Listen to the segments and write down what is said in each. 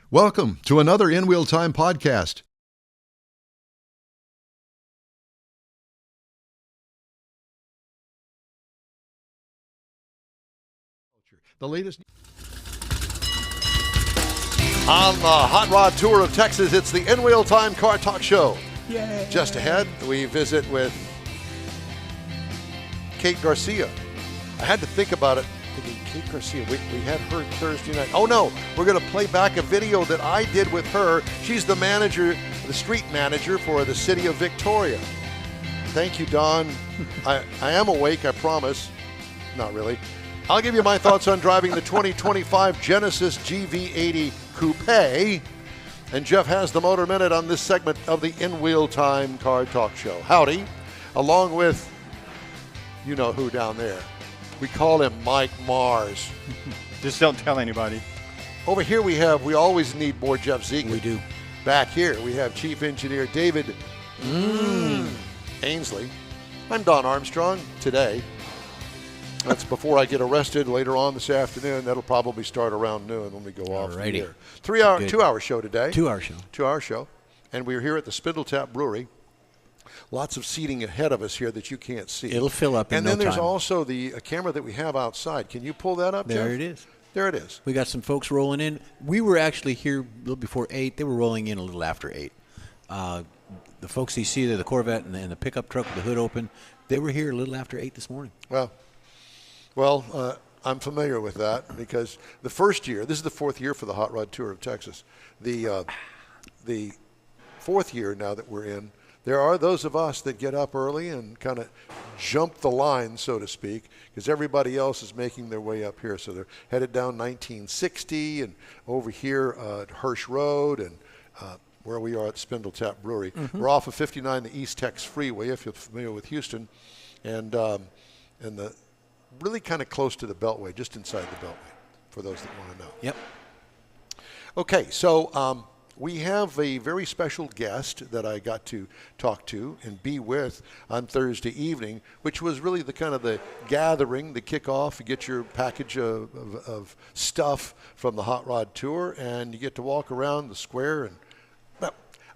Welcome to another InWheelTime podcast. The latest on the Hot Rod Tour of Texas, it's the InWheelTime Car Talk Show. Yay. Just ahead, we visit with Kate Garcia. I had to think about it, thinking Kate Garcia, we had her Thursday night. Oh no, we're going to play back a video that I did with her. She's the manager, the street manager for the city of Victoria. Thank you, Don. I am awake, I promise. Not really. I'll give you my thoughts on driving the 2025 Genesis GV80 Coupe. And Jeff has the Motor Minute on this segment of the InWheelTime Car Talk Show. Howdy. Along with, you know who down there. We call him Mike Mars. Just don't tell anybody. Over here we always need more Jeff Zeek. We do. Back here we have Chief Engineer David Ainsley. I'm Don Armstrong today. That's before I get arrested later on this afternoon. That'll probably start around noon when we go off the air. 2-hour show today. 2-hour show. 2-hour show. And we're here at the Spindle Tap Brewery. Lots of seating ahead of us here that you can't see. It'll fill up in no time. And then there's also the camera that we have outside. Can you pull that up, Jeff? There it is. There it is. We got some folks rolling in. We were actually here a little before 8. They were rolling in a little after 8. The folks you see there, the Corvette and the pickup truck with the hood open, they were here a little after 8 this morning. Well, I'm familiar with that because the first year, this is the fourth year for the Hot Rod Tour of Texas. The fourth year now that we're in, there are those of us that get up early and kind of jump the line, so to speak, because everybody else is making their way up here. So they're headed down 1960 and over here at Hirsch Road and where we are at Spindle Tap Brewery. Mm-hmm. We're off of 59, the East Tex Freeway, if you're familiar with Houston, and the really kind of close to the Beltway, just inside the Beltway, for those that want to know. Yep. Okay, so we have a very special guest that I got to talk to and be with on Thursday evening, which was really the kind of the gathering, the kickoff. You get your package of stuff from the Hot Rod Tour, and you get to walk around the square. And well,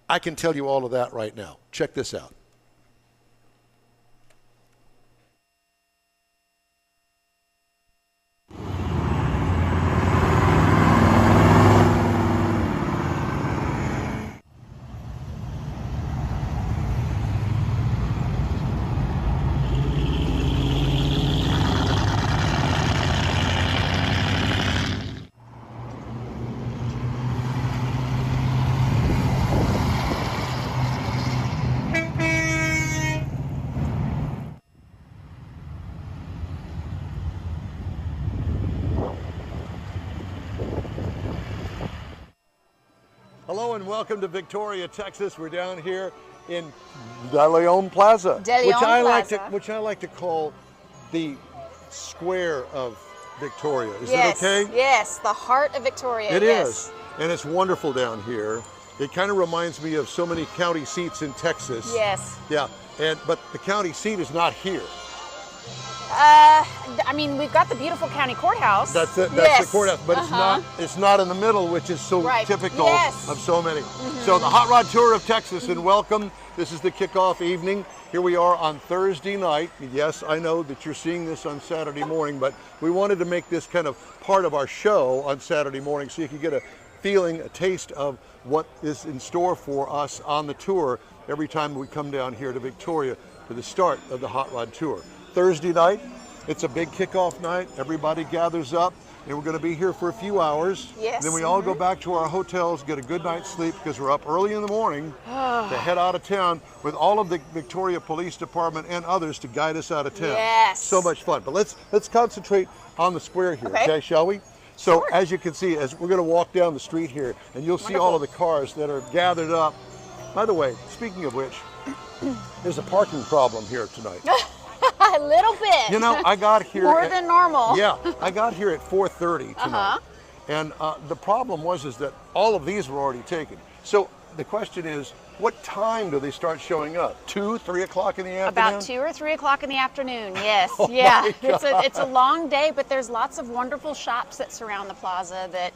I can tell you all of that right now. Check this out. Hello and welcome to Victoria, Texas. We're down here in De Leon Plaza, which I like to call the square of Victoria. Is that okay? Yes, the heart of Victoria. It is, and it's wonderful down here. It kind of reminds me of so many county seats in Texas. Yes. Yeah, but the county seat is not here. I mean, we've got the beautiful county courthouse. That's the courthouse, but it's not in the middle, which is so typical of so many. Mm-hmm. So the Hot Rod Tour of Texas, and welcome. This is the kickoff evening. Here we are on Thursday night. Yes, I know that you're seeing this on Saturday morning, but we wanted to make this kind of part of our show on Saturday morning so you can get a feeling, a taste of what is in store for us on the tour every time we come down here to Victoria for the start of the Hot Rod Tour. Thursday night, it's a big kickoff night. Everybody gathers up, and we're going to be here for a few hours. Yes. Then we all go back to our hotels, get a good night's sleep because we're up early in the morning to head out of town with all of the Victoria Police Department and others to guide us out of town. Yes. So much fun. But let's concentrate on the square here, okay, shall we? So as you can see, as we're going to walk down the street here, and you'll see all of the cars that are gathered up. By the way, speaking of which, there's a parking problem here tonight. A little bit. You know, I got here more than normal. Yeah, I got here at 4:30 tonight, and the problem was that all of these were already taken. So the question is, what time do they start showing up? 2, 3 o'clock in the afternoon? About 2 or 3 o'clock in the afternoon, yes. Oh yeah, it's a long day, but there's lots of wonderful shops that surround the plaza that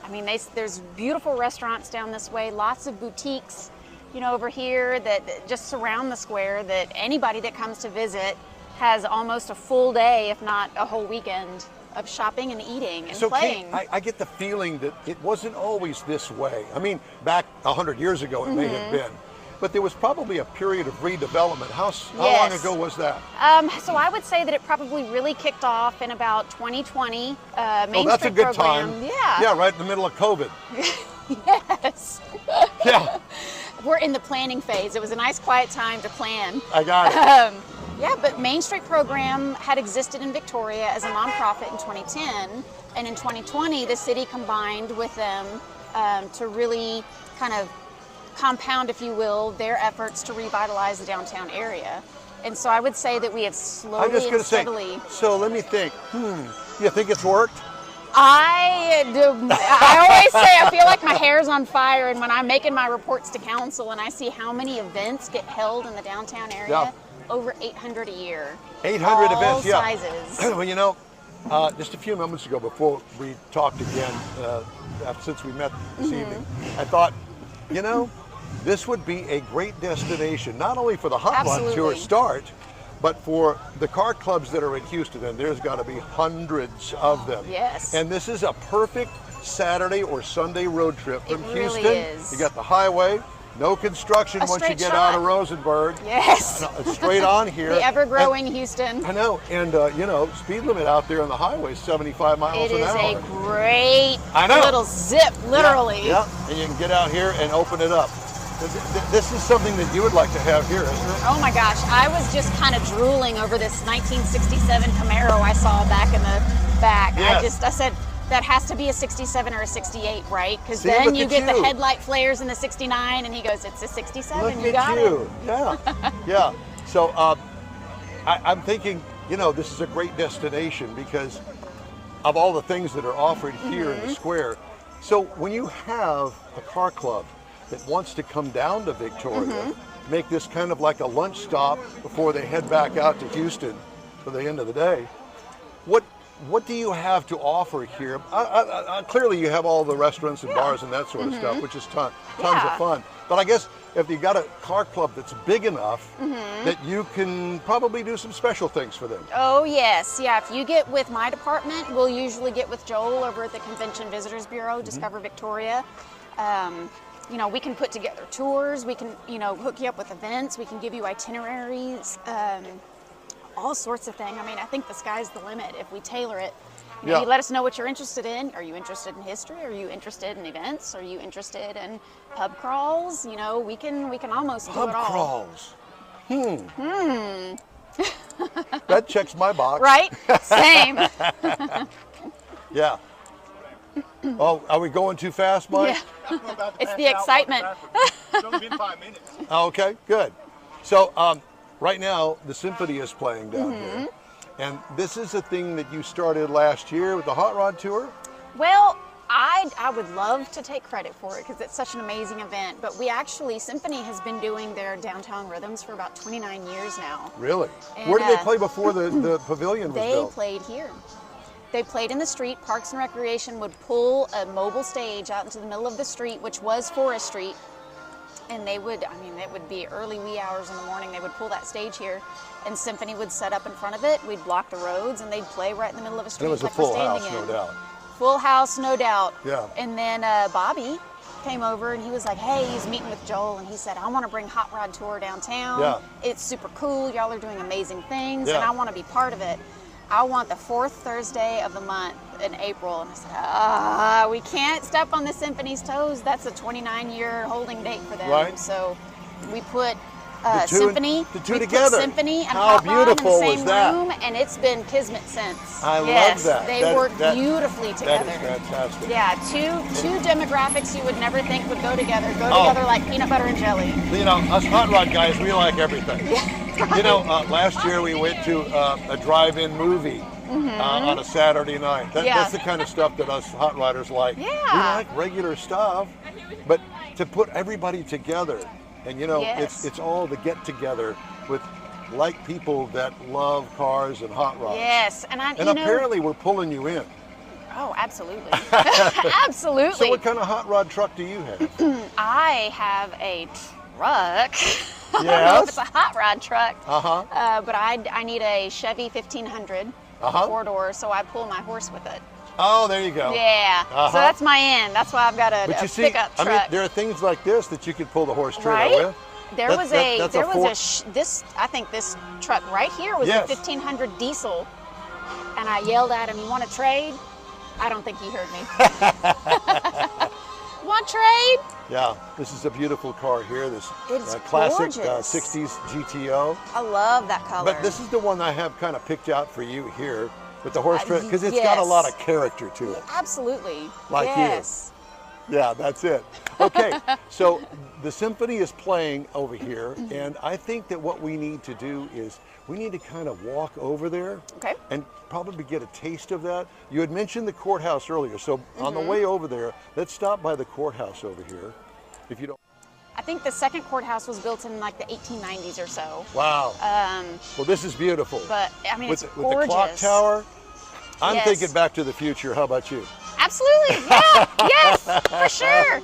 I mean, there's beautiful restaurants down this way, lots of boutiques, you know, over here that just surround the square, that anybody that comes to visit has almost a full day, if not a whole weekend, of shopping and eating and playing. Kate, I get the feeling that it wasn't always this way. I mean, back 100 years ago it may have been, but there was probably a period of redevelopment. How long ago was that? So I would say that it probably really kicked off in about 2020. Main that's Street a good program. time. Yeah. Yeah, right in the middle of COVID. Yes. Yeah, We're in the planning phase. It was a nice quiet time to plan. I got it. Yeah, but Main Street program had existed in Victoria as a nonprofit in 2010, and in 2020 the city combined with them to really kind of compound, if you will, their efforts to revitalize the downtown area. And so I would say that we have I'm just slowly going and to say, steadily. so let me think, you think it's worked? I always say I feel like my hair's on fire, and when I'm making my reports to council and I see how many events get held in the downtown area, over 800 a year. 800 all events, yeah. sizes. Well, you know, just a few moments ago before we talked again, since we met this evening, I thought, you know, this would be a great destination, not only for the Hot Rod Tour start, but for the car clubs that are in Houston, and there's got to be hundreds of them. Yes. And this is a perfect Saturday or Sunday road trip from It really Houston. is. You got the highway, no construction once you straight get shot. out of Rosenberg. Yes. Straight on here. The ever-growing Houston. I know, and you know, speed limit out there on the highway is 75 miles It an is hour. a great I know. little zip, literally. Yeah, and you can get out here and open it up. This is something that you would like to have here, isn't it? Oh my gosh, I was just kind of drooling over this 1967 Camaro I saw back in the back. Yes. I said, that has to be a 67 or a 68, right? Because See, then look you at get the you. headlight flares in the 69, and he goes, it's a 67, Look you at got you. it. Yeah, yeah. So I'm thinking, you know, this is a great destination because of all the things that are offered here in the square. So when you have a car club that wants to come down to Victoria, make this kind of like a lunch stop before they head back out to Houston for the end of the day, what do you have to offer here? Clearly you have all the restaurants and bars and that sort of stuff, which is tons of fun. But I guess if you got a car club that's big enough that you can probably do some special things for them. Oh yes, yeah. If you get with my department, we'll usually get with Joel over at the Convention Visitors Bureau, Discover Victoria. You know, we can put together tours. We can, you know, hook you up with events. We can give you itineraries. All sorts of things. I mean, I think the sky's the limit if we tailor it. You know, you let us know what you're interested in. Are you interested in history? Are you interested in events? Are you interested in pub crawls? You know, we can almost do it all. Pub crawls. That checks my box. Right? Same. Yeah. Oh, are we going too fast, Mike? Yeah. It's the excitement. It's only been 5 minutes. Okay, good. So right now the symphony is playing down here, and this is a thing that you started last year with the Hot Rod Tour. Well, I would love to take credit for it because it's such an amazing event, but we actually, Symphony has been doing their downtown rhythms for about 29 years now. Really? And, Where did they play before the pavilion was They built? played here. They played in the street. Parks and Recreation would pull a mobile stage out into the middle of the street, which was Forest Street, and they would, I mean, it would be early wee hours in the morning, they would pull that stage here, and Symphony would set up in front of it. We'd block the roads, and they'd play right in the middle of a street. It was a like we're full standing house, no in. doubt. Full house, no doubt. Yeah. And then Bobby came over and he was like, hey, he's meeting with Joel, and he said, I want to bring Hot Rod Tour downtown. Yeah. It's super cool. Y'all are doing amazing things, Yeah. and I want to be part of it. I want the 4th Thursday of the month in April. And I said, we can't step on the Symphony's toes. That's a 29-year holding date for them. Right. So we put The two Symphony, the two we put together. Symphony and How Hot Rod in the beautiful same was that? room, and it's been kismet since. I yes, love that. They That- work that- beautifully together. That is fantastic. Yeah, two demographics you would never think would go together. Go Oh. together like peanut butter and jelly. You know, us hot rod guys, we like everything. You know, last year we went to a drive-in movie on a Saturday night. Yeah. That's the kind of stuff that us hot rodders like. Yeah. We like regular stuff, but to put everybody together, and you know, Yes. it's all the get-together with like people that love cars and hot rods. Yes, and And you know, apparently we're pulling you in. Oh, absolutely. Absolutely. So what kind of hot rod truck do you have? I have a truck. I don't know Yes. if it's a hot rod truck. Uh-huh. But I need a Chevy 1500 4-door, so I pull my horse with it. Oh, there you go. Yeah. Uh-huh. So that's my end. That's why I've got a But you see, pickup truck. I mean, there are things like this that you could pull the horse trailer Right? with. There That- was that- a that's there a was four- a this I think this truck right here was Yes. a 1500 diesel, and I yelled at him, "You want to trade?" I don't think he heard me. Want trade? Yeah, this is a beautiful car here. This It's classic gorgeous. 60s GTO. I love that color. But this is the one I have kind of picked out for you here with the horse trailer because it's got a yes. lot of character to it. Absolutely. Like you. yes. Yeah, that's it. Okay, so the symphony is playing over here, and I think that what we need to do is we need to kind of walk over there Okay. and probably get a taste of that. You had mentioned the courthouse earlier, so on the way over there, let's stop by the courthouse over here. If you don't. I think the second courthouse was built in like the 1890s or so. Wow. Well, this is beautiful. But I mean, with, it's with gorgeous. the clock tower, I'm Yes. thinking Back to the Future. How about you? Absolutely. Yeah. Yes. For sure.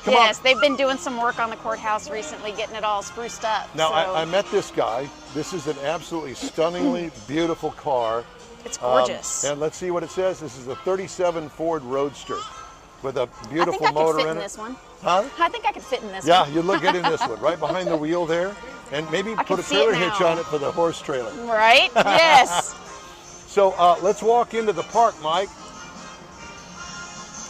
Come on. Yes, they've been doing some work on the courthouse recently, getting it all spruced up. Now, so I met this guy. This is an absolutely stunningly beautiful car. it's gorgeous. And let's see what it says. This is a 37 Ford Roadster with a I think beautiful I could motor fit in in it. this one. Huh? I think I could fit in this Yeah, one. you look good in this one, right behind the wheel there. And maybe I put can a see it trailer hitch now. on it for the horse trailer. Right? Yes. So let's walk into the park, Mike.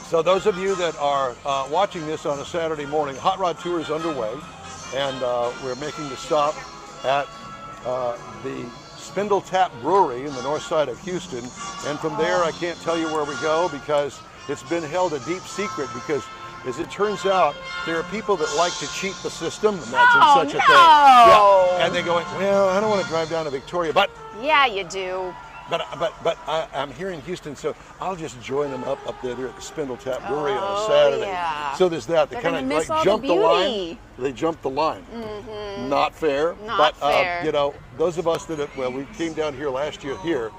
So those of you that are watching this on a Saturday morning, Hot Rod Tour is underway, and we're making the stop at the Spindle Tap Brewery in the north side of Houston. And from there, I can't tell you where we go because it's been held a deep secret because as it turns out, there are people that like to cheat the system. Imagine Oh, such a no. thing. Yeah. And they're going, well, I don't want to drive down to Victoria, but Yeah, you do. I'm here in Houston, so I'll just join them up there at the Spindle Tap Brewery on a Oh, Saturday. yeah. So there's that. They They're kind of gonna miss like all jump the the line. beauty. They jumped the line. Not fair. Not but fair. you know, those of us that we came down here last year here.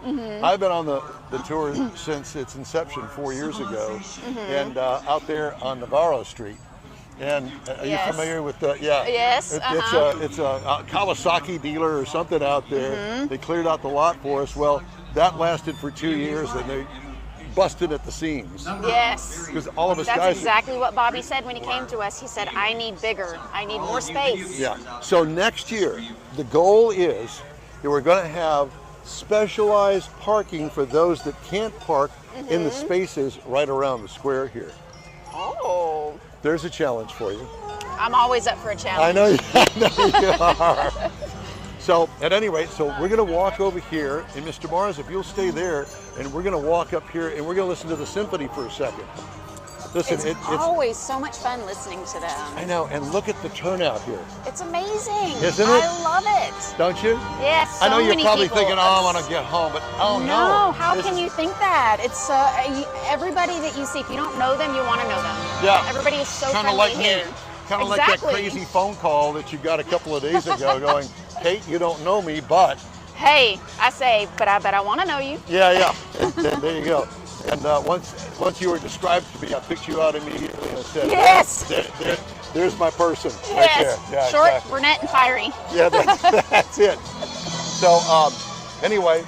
I've been on the tour since its inception 4 years ago, and out there on Navarro Street. And are you Yes. familiar with the? Yeah. Yes, It's a Kawasaki dealer or something out there. They cleared out the lot for us. Well, that lasted for 2 years, and they busted at the seams Yes. because all of us That's guys. exactly what Bobby said when he came to us. He said, I need bigger. I need more space. Yeah. So next year, the goal is that we're going to have specialized parking for those that can't park in the spaces right around the square here. Oh. There's a challenge for you. I'm always up for a challenge. I know you are. So at any rate, so we're going to walk over here, and Mr. Mars, if you'll stay there, and we're going to walk up here, and we're going to listen to the symphony for a second. Listen, It's it's always so much fun listening to them. I know, and look at the turnout here, It's amazing. Isn't it? I love it. don't you? Yes. So I know you're many probably people thinking, oh, I want to get home, but oh no. No, how This can is- you think that? It's everybody that you see. If you don't know them, you want to know them. Yeah. Everybody is so Kind of friendly like me. here. Kind of like that Exactly. crazy phone call that you got a couple of days ago going, Kate, you don't know me, but. Hey, I say, but I bet I want to know you. Yeah. There you go. And once you were described to me, I picked you out immediately and said, Yes. there's my person right Yes. there. Yeah, Short, exactly. brunette, and fiery. Yeah, that's it. So anyway,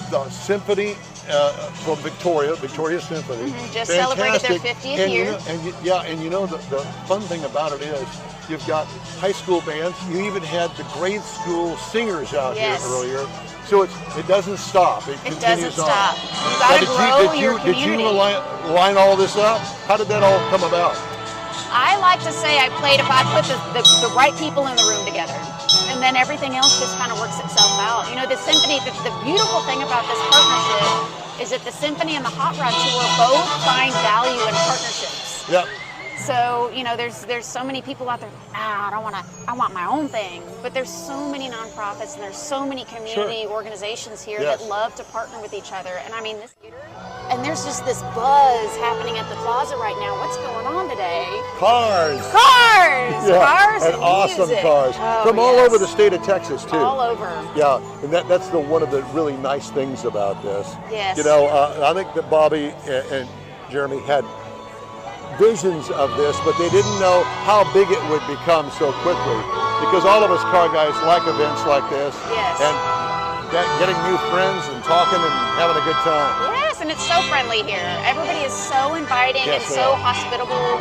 the symphony from Victoria Symphony. Just celebrated their Fantastic. 50th and year. You know, the fun thing about it is you've got high school bands. You even had the grade school singers out Yes. here earlier. So it doesn't stop. It It continues doesn't on. stop. You Now, got to grow your Did community. you line all this up? How did that all come about? I like to say I played if I put the right people in the room together. And then everything else just kind of works itself out. You know, the symphony, the beautiful thing about this partnership is that the symphony and the Hot Rod Tour both find value in partnerships. Yep. So, you know, there's so many people out there, I want my own thing. But there's so many nonprofits and there's so many community organizations here Yes. that love to partner with each other. And I mean, and there's just this buzz happening at the plaza right now. What's going on today? cars. Cars! Yeah, Cars and awesome music. cars Oh, from all yes. over the state of Texas too. All over. Yeah, and that's one of the really nice things about this. Yes. You know, I think that Bobby and Jeremy had visions of this, but they didn't know how big it would become so quickly. Because all of us car guys like events like this. Yes. And getting new friends and talking and having a good time. Yes, and it's so friendly here. Everybody is so inviting Yes, and they so are. hospitable.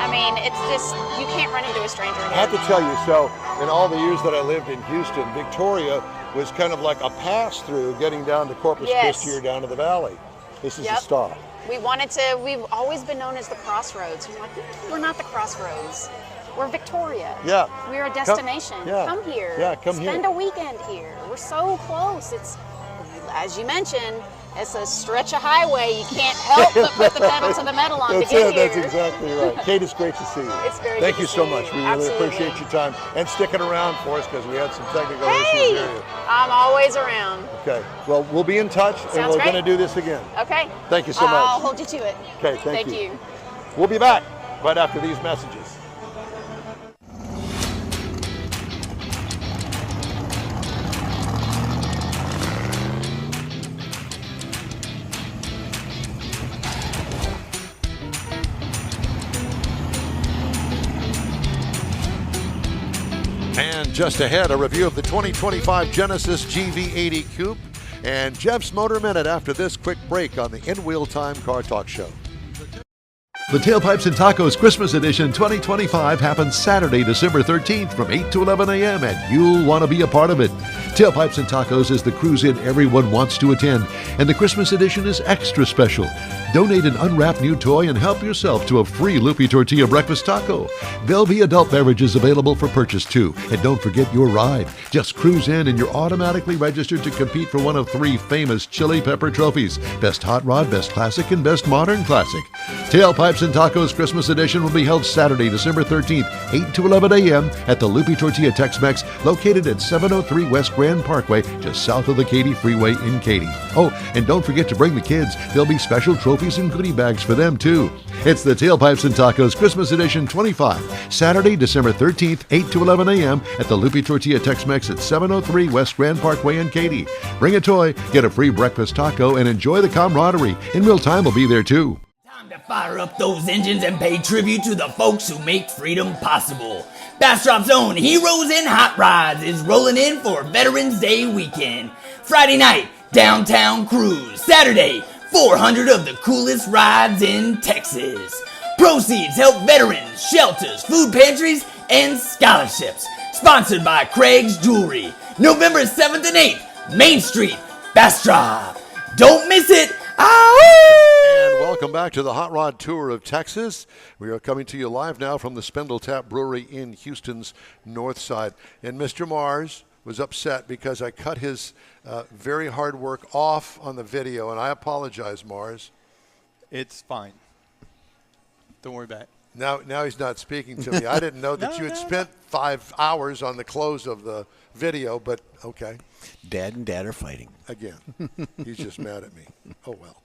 I mean, it's just, you can't run into a stranger I here. have to tell you, so in all the years that I lived in Houston, Victoria was kind of like a pass-through getting down to Corpus Yes. Christi or down to the valley. This is Yep. a stop. We've always been known as the Crossroads. We're like, we're not the Crossroads. We're Victoria. Yeah. We're a destination. yeah. Come here. Yeah, come here. Spend a weekend here. We're so close. It's, as you mentioned, it's a stretch of highway. You can't help but put the pedal to the metal on That's to get it. here. That's exactly right. Kate, it's great to see you. It's very Thank good you to so see much. you. We really Absolutely. appreciate your time and sticking around for us because we had some technical Hey, issues here. I'm always around. Okay. Well, we'll be in touch and Sounds we're great. going to do this again. Okay. Thank you so much. I'll hold you to it. Okay. Thank you. you. We'll be back right after these messages. And just ahead, a review of the 2025 Genesis GV80 Coupe and Jeff's Motor Minute after this quick break on the InWheelTime Car Talk Show. The Tailpipes and Tacos Christmas Edition 2025 happens Saturday, December 13th from 8 to 11 a.m. and you'll want to be a part of it. Tailpipes and Tacos is the cruise-in everyone wants to attend, and the Christmas edition is extra special. Donate an unwrapped new toy and help yourself to a free Loopy Tortilla breakfast taco. There'll be adult beverages available for purchase too. And don't forget your ride. Just cruise in and you're automatically registered to compete for one of 3 famous Chili Pepper trophies: Best Hot Rod, Best Classic, and Best Modern Classic. Tailpipes and Tacos Christmas Edition will be held Saturday, December 13th, 8 to 11 a.m. at the Loopy Tortilla Tex-Mex located at 703 West Grand Parkway, just south of the Katy Freeway in Katy. Oh, and don't forget to bring the kids. There'll be special trophies and goodie bags for them too. It's the Tailpipes and Tacos Christmas Edition 25, Saturday, December 13th, 8 to 11 a.m. at the Loopy Tortilla Tex-Mex at 703 West Grand Parkway in Katy. Bring a toy, get a free breakfast taco, and enjoy the camaraderie. InWheelTime will be there too. Time to fire up those engines and pay tribute to the folks who make freedom possible. Bastrop's own Heroes in Hot Rods is rolling in for Veterans Day weekend. Friday night, downtown cruise. Saturday, 400 of the coolest rides in Texas. Proceeds help veterans, shelters, food pantries, and scholarships. Sponsored by Craig's Jewelry. November 7th and 8th, Main Street, Bastrop. Don't miss it. And welcome back to the Hot Rod Tour of Texas. We are coming to you live now from the Spindle Tap Brewery in Houston's North Side. And Mr. Mars was upset because I cut his very hard work off on the video, and I apologize, Mars. It's fine. Don't worry about it. Now he's not speaking to me. I didn't know that you had spent 5 hours on the close of the video, but okay. Dad and Dad are fighting. Again, he's just mad at me. Oh, well.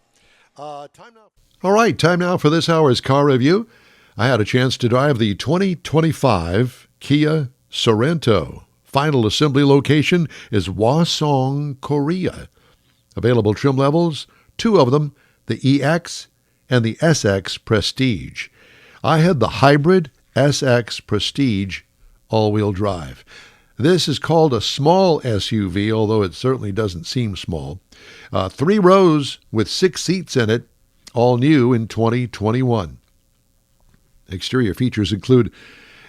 Time now. All right, time now for this hour's car review. I had a chance to drive the 2025 Kia Sorento. Final assembly location is Hwaseong, Korea. Available trim levels, 2 of them, the EX and the SX Prestige. I had the hybrid SX Prestige all-wheel drive. This is called a small SUV, although it certainly doesn't seem small. 3 rows with 6 seats in it, all new in 2021. Exterior features include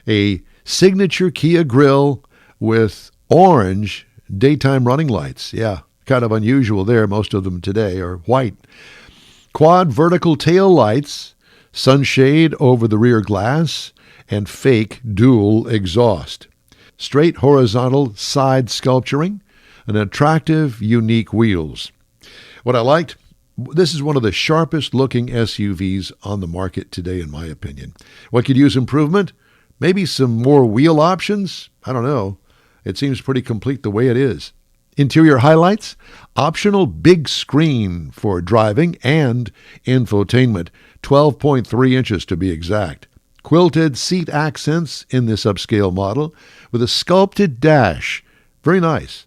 a signature Kia grille with orange daytime running lights. Yeah, kind of unusual there. Most of them today are white. Quad vertical tail lights, sunshade over the rear glass, and fake dual exhaust. Straight horizontal side sculpturing, and attractive, unique wheels. What I liked, this is one of the sharpest looking SUVs on the market today, in my opinion. What could use improvement? Maybe some more wheel options? I don't know. It seems pretty complete the way it is. Interior highlights, optional big screen for driving and infotainment, 12.3 inches to be exact. Quilted seat accents in this upscale model with a sculpted dash. Very nice.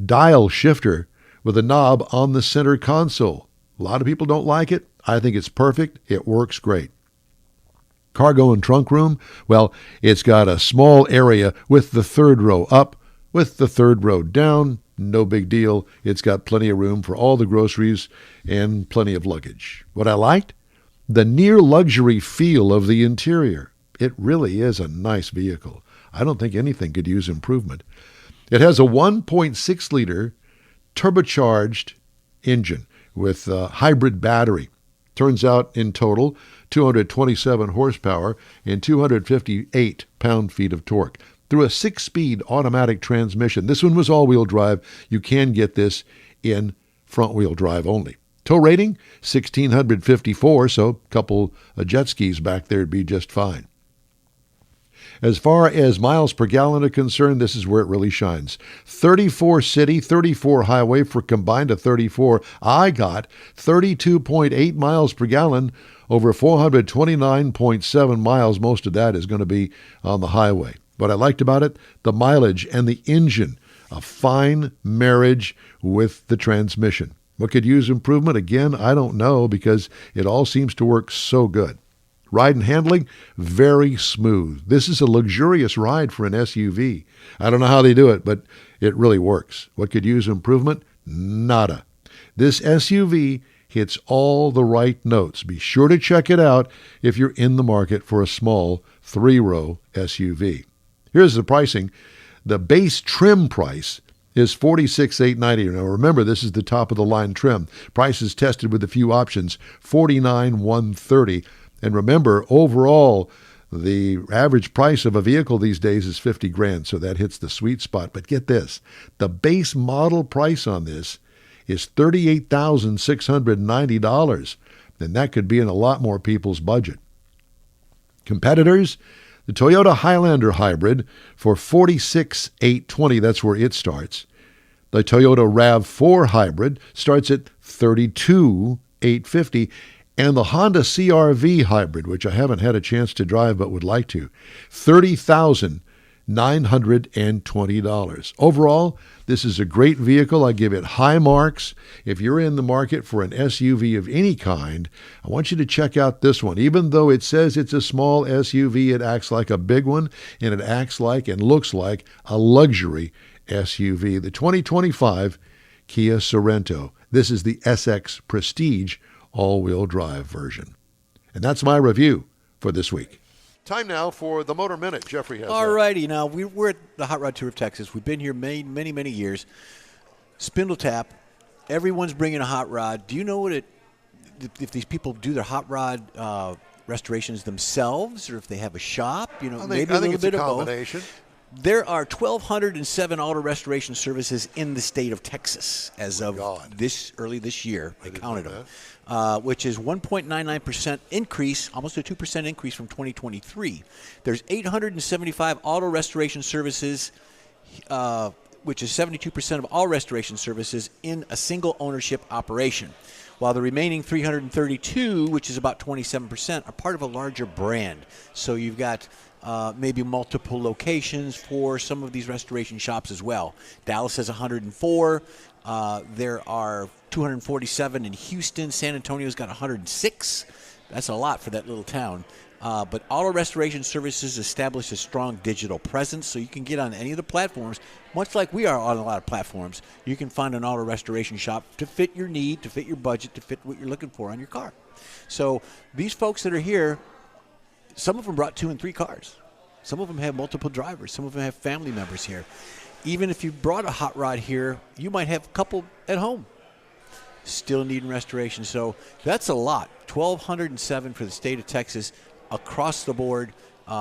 Dial shifter with a knob on the center console. A lot of people don't like it. I think it's perfect. It works great. Cargo and trunk room, well, it's got a small area with the third row up, with the third row down. No big deal. It's got plenty of room for all the groceries and plenty of luggage. What I liked? The near luxury feel of the interior. It really is a nice vehicle. I don't think anything could use improvement. It has a 1.6-liter turbocharged engine with a hybrid battery. Turns out in total 227 horsepower and 258 pound-feet of torque through a 6-speed automatic transmission. This one was all-wheel drive. You can get this in front-wheel drive only. Tow rating, 1,654, so a couple of jet skis back there would be just fine. As far as miles per gallon are concerned, this is where it really shines. 34 city, 34 highway for combined of 34. I got 32.8 miles per gallon over 429.7 miles. Most of that is going to be on the highway. What I liked about it, the mileage and the engine, a fine marriage with the transmission. What could use improvement? Again, I don't know because it all seems to work so good. Ride and handling, very smooth. This is a luxurious ride for an SUV. I don't know how they do it, but it really works. What could use improvement? Nada. This SUV hits all the right notes. Be sure to check it out if you're in the market for a small 3-row SUV. Here's the pricing. The base trim price is $46,890. Now remember, this is the top of the line trim. Price is tested with a few options, $49,130. And remember, overall, the average price of a vehicle these days is $50,000, so that hits the sweet spot. But get this, the base model price on this is $38,690, and that could be in a lot more people's budget. Competitors, the Toyota Highlander Hybrid for $46,820, that's where it starts. The Toyota RAV4 Hybrid starts at $32,850. And the Honda CR-V Hybrid, which I haven't had a chance to drive but would like to, $30,920. Overall, this is a great vehicle. I give it high marks. If you're in the market for an SUV of any kind, I want you to check out this one. Even though it says it's a small SUV, it acts like a big one, and it acts like and looks like a luxury SUV. The 2025 Kia Sorento. This is the SX Prestige all-wheel drive version. And that's my review for this week. Time now for the Motor Minute. Jeffrey has All righty. Now, we're at the Hot Rod Tour of Texas. We've been here many, many years. Spindle Tap. Everyone's bringing a hot rod. Do you know if these people do their hot rod restorations themselves or if they have a shop? Maybe a little bit of both. There are 1,207 auto restoration services in the state of Texas as of early this year. I counted them, which is 1.99% increase, almost a 2% increase from 2023. There's 875 auto restoration services, which is 72% of all restoration services in a single ownership operation, while the remaining 332, which is about 27%, are part of a larger brand. So you've got maybe multiple locations for some of these restoration shops as well. Dallas has 104. There are 247 in Houston. San Antonio's got 106. That's a lot for that little town. But Auto Restoration Services established a strong digital presence, so you can get on any of the platforms. Much like we are on a lot of platforms, you can find an auto restoration shop to fit your need, to fit your budget, to fit what you're looking for on your car. So these folks that are here, some of them brought 2 and 3 cars. Some of them have multiple drivers. Some of them have family members here. Even if you brought a hot rod here, you might have a couple at home still needing restoration. So that's a lot. 1,207 for the state of Texas across the board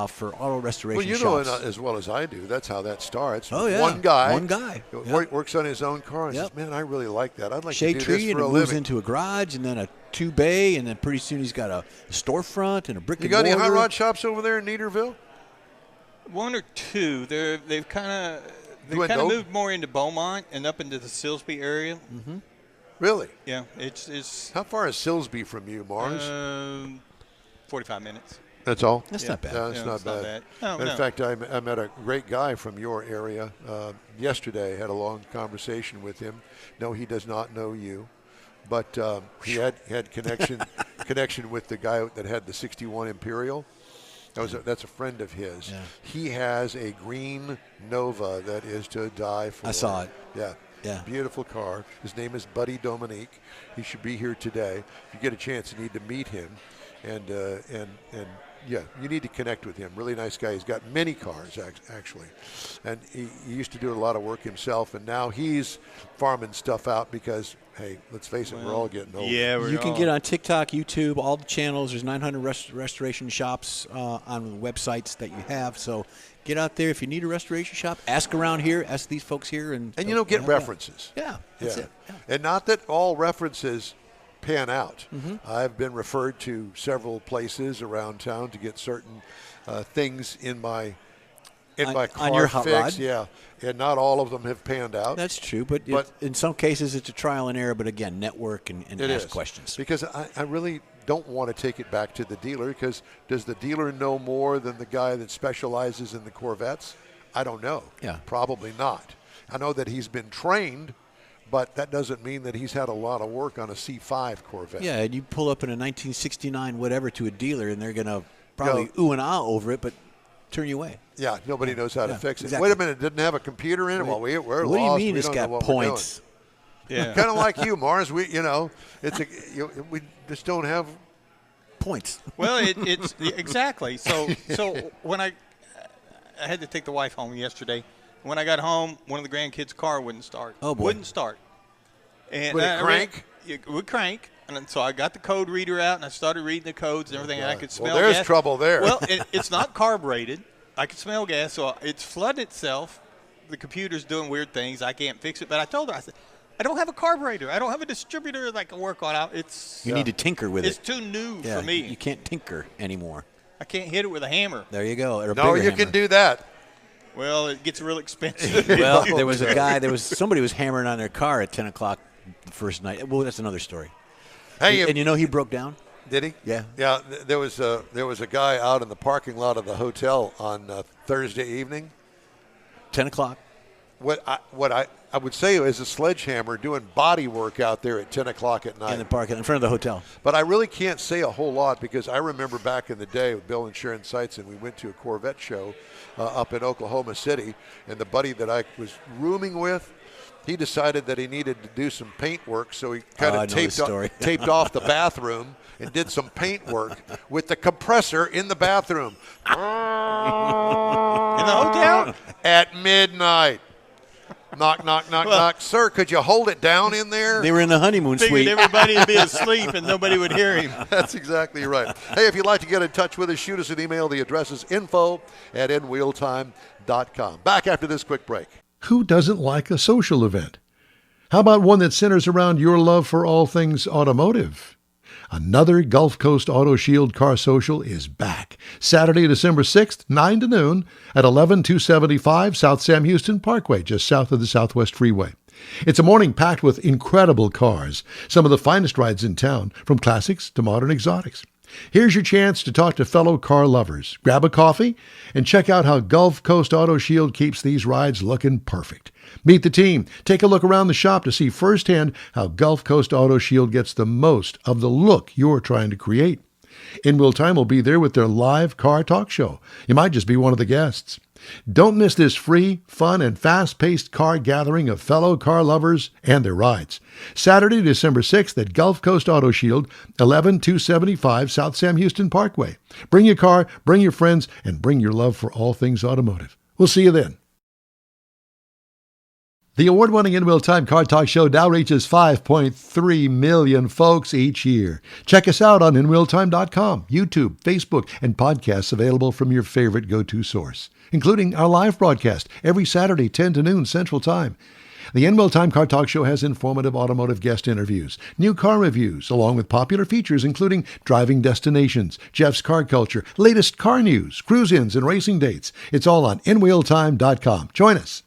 for auto restoration shops. Well, you know as well as I do, that's how that starts. Oh, yeah. One guy. Works on his own car and says, man, I really like that. I'd like Shade to do tree, this for and a it living. moves into a garage and then a 2-bay, and then pretty soon he's got a storefront and a brick You and got mortar. any hot rod shops over there in Neaterville? 1 or 2. They've kind of moved more into Beaumont and up into the Silsbee area. Mm-hmm. Really? Yeah, it's. How far is Silsbee from you, Mars? 45 minutes. That's all? That's not bad. No, it's not bad. In fact, I met a great guy from your area yesterday. Had a long conversation with him. No, he does not know you, but he had connection with the guy that had the 61 Imperial. That's a friend of his. Yeah. He has a green Nova that is to die for. I saw it. Yeah. Beautiful car. His name is Buddy Dominique. He should be here today. If you get a chance, you need to meet him, and yeah, you need to connect with him. Really nice guy. He's got many cars, actually. And he used to do a lot of work himself, and now he's farming stuff out because, hey, let's face it, we're all getting old. Yeah, you can get on TikTok, YouTube, all the channels. There's 900 restoration shops on the websites that you have. So get out there. If you need a restoration shop, ask around here. Ask these folks here. And get references. Yeah, that's it. Yeah. And not that all references pan out. Mm-hmm. I've been referred to several places around town to get certain things in my car on your hot fix. rod. Yeah, and not all of them have panned out. That's true, but in some cases it's a trial and error. But again, network and ask questions. Because I really don't want to take it back to the dealer, because does the dealer know more than the guy that specializes in the Corvettes? I don't know. Yeah, probably not. I know that he's been trained, but that doesn't mean that he's had a lot of work on a C5 Corvette. Yeah, and you pull up in a 1969 whatever to a dealer, and they're going to probably ooh and ah over it, but turn you away. Yeah, nobody knows how to fix it. Exactly. Wait a minute, it didn't have a computer in it? Well, we're what lost. What do you mean we it's don't got know what points? Yeah, kind of like you, Mars. We just don't have points. Well, it's exactly. So when I had to take the wife home yesterday. When I got home, one of the grandkids' car wouldn't start. Oh, boy. Wouldn't start. And would it crank? It would crank. And so I got the code reader out, and I started reading the codes and everything, and I could smell there's gas. trouble there. Well, it's not carbureted. I could smell gas, so it's flooded itself. The computer's doing weird things. I can't fix it. But I told her, I said, I don't have a carburetor. I don't have a distributor that I can work on. You need to tinker with it's it. It's too new for me. You can't tinker anymore. I can't hit it with a hammer. There you go. No, you can do that. Well, it gets real expensive. Well, there was a guy. Somebody was hammering on their car at 10 o'clock the first night. Well, that's another story. Hey, and he broke down. Did he? Yeah. Yeah. There was a guy out in the parking lot of the hotel on Thursday evening. 10 o'clock. What I would say is a sledgehammer doing body work out there at 10 o'clock at night. In the parking in front of the hotel. But I really can't say a whole lot, because I remember back in the day with Bill and Sharon Seitz, and we went to a Corvette show up in Oklahoma City, and the buddy that I was rooming with, he decided that he needed to do some paint work, so he kind of taped off the bathroom and did some paint work with the compressor in the bathroom. In the hotel? At midnight. Knock, knock, knock, knock. Sir, could you hold it down in there? They were in the honeymoon suite. Everybody would be asleep and nobody would hear him. That's exactly right. Hey, if you'd like to get in touch with us, shoot us an email. The address is info@InWheelTime.com. Back after this quick break. Who doesn't like a social event? How about one that centers around your love for all things automotive? Another Gulf Coast Auto Shield Car Social is back. Saturday, December 6th, 9 to noon at 11275 South Sam Houston Parkway, just south of the Southwest Freeway. It's a morning packed with incredible cars, some of the finest rides in town, from classics to modern exotics. Here's your chance to talk to fellow car lovers. Grab a coffee and check out how Gulf Coast Auto Shield keeps these rides looking perfect. Meet the team. Take a look around the shop to see firsthand how Gulf Coast Auto Shield gets the most of the look you're trying to create. InWheelTime will be there with their live car talk show. You might just be one of the guests. Don't miss this free, fun, and fast-paced car gathering of fellow car lovers and their rides. Saturday, December 6th at Gulf Coast Auto Shield, 11275 South Sam Houston Parkway. Bring your car, bring your friends, and bring your love for all things automotive. We'll see you then. The award-winning InWheelTime Car Talk Show now reaches 5.3 million folks each year. Check us out on InWheelTime.com, YouTube, Facebook, and podcasts available from your favorite go-to source, including our live broadcast every Saturday, 10 to noon Central Time. The InWheelTime Car Talk Show has informative automotive guest interviews, new car reviews, along with popular features including driving destinations, Jeff's car culture, latest car news, cruise-ins, and racing dates. It's all on InWheelTime.com. Join us.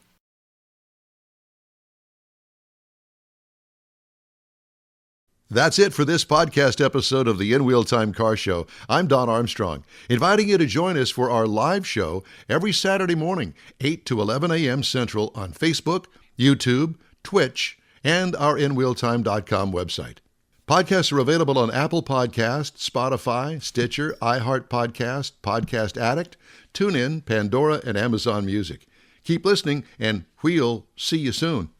That's it for this podcast episode of the InWheelTime Car Show. I'm Don Armstrong, inviting you to join us for our live show every Saturday morning, 8 to 11 a.m. Central on Facebook, YouTube, Twitch, and our InWheelTime.com website. Podcasts are available on Apple Podcasts, Spotify, Stitcher, iHeart Podcast, Podcast Addict, TuneIn, Pandora, and Amazon Music. Keep listening, and we'll see you soon.